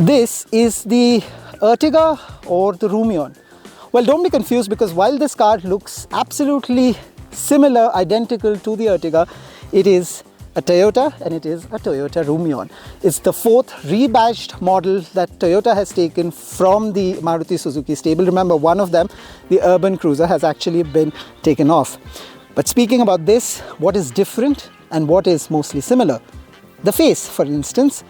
This is the Ertiga or the Rumion. Well, don't be confused, because while this car looks absolutely similar, identical to the Ertiga, it is a Toyota and it is a Toyota Rumion. It's the fourth rebadged model that Toyota has taken from the Maruti Suzuki stable. Remember, one of them, the urban cruiser, has actually been taken off. But speaking about this, what is different and what is mostly similar? The face, for instance,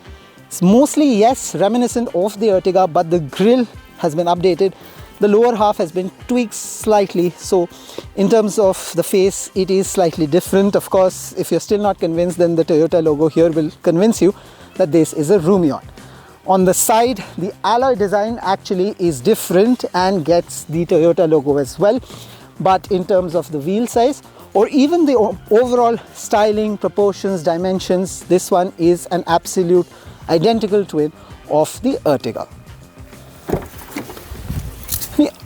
it's mostly, yes, reminiscent of the Ertiga, but the grille has been updated. The lower half has been tweaked slightly. So in terms of the face, it is slightly different. Of course, if you're still not convinced, then the Toyota logo here will convince you that this is a Rumion. On the side, the alloy design actually is different and gets the Toyota logo as well. But in terms of the wheel size, or even the overall styling, proportions, dimensions, this one is an absolute identical twin of the Ertiga.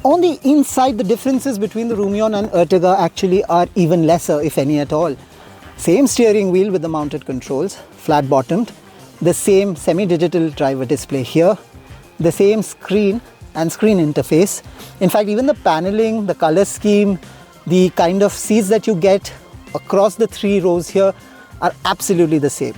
On the inside, the differences between the Rumion and Ertiga actually are even lesser, if any at all. Same steering wheel with the mounted controls, flat bottomed, the same semi-digital driver display here, the same screen and screen interface. In fact, even the paneling, the color scheme, the kind of seats that you get across the three rows here are absolutely the same.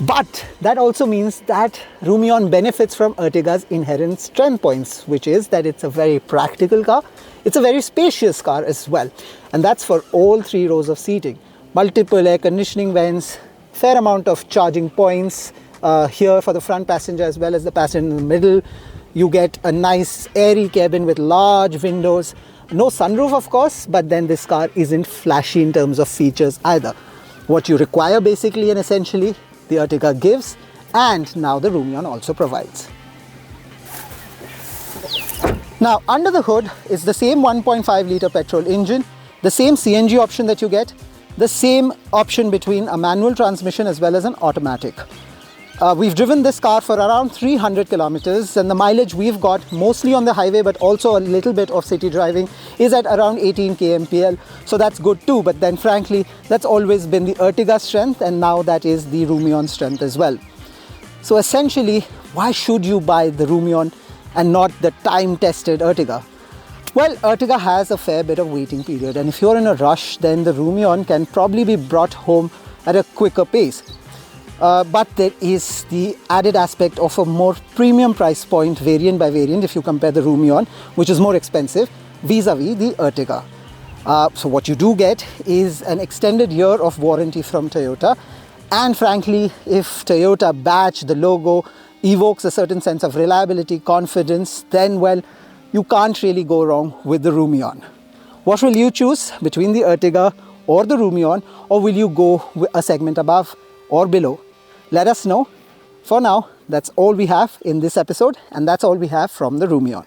But that also means that Rumion benefits from Ertiga's inherent strength points, which is that it's a very practical car. It's a very spacious car as well. And that's for all three rows of seating. Multiple air conditioning vents, fair amount of charging points here for the front passenger as well as the passenger in the middle. You get a nice airy cabin with large windows. No sunroof, of course, but then this car isn't flashy in terms of features either. What you require basically and essentially, the Ertiga gives, and now the Rumion also provides. Now, under the hood is the same 1.5 litre petrol engine, the same CNG option that you get, the same option between a manual transmission as well as an automatic. We've driven this car for around 300 kilometers, and the mileage we've got, mostly on the highway but also a little bit of city driving, is at around 18 kmpl. So that's good too, but then frankly, that's always been the Ertiga strength, and now that is the Rumion strength as well. So essentially, why should you buy the Rumion and not the time-tested Ertiga? Well, Ertiga has a fair bit of waiting period, and if you're in a rush, then the Rumion can probably be brought home at a quicker pace. But there is the added aspect of a more premium price point, variant by variant, if you compare the Rumion, which is more expensive, vis-a-vis the Ertiga. So what you do get is an extended year of warranty from Toyota. And frankly, if Toyota badge, the logo, evokes a certain sense of reliability, confidence, then, well, you can't really go wrong with the Rumion. What will you choose between the Ertiga or the Rumion, or will you go a segment above or below? Let us know. For now, that's all we have in this episode, and that's all we have from the Rumion.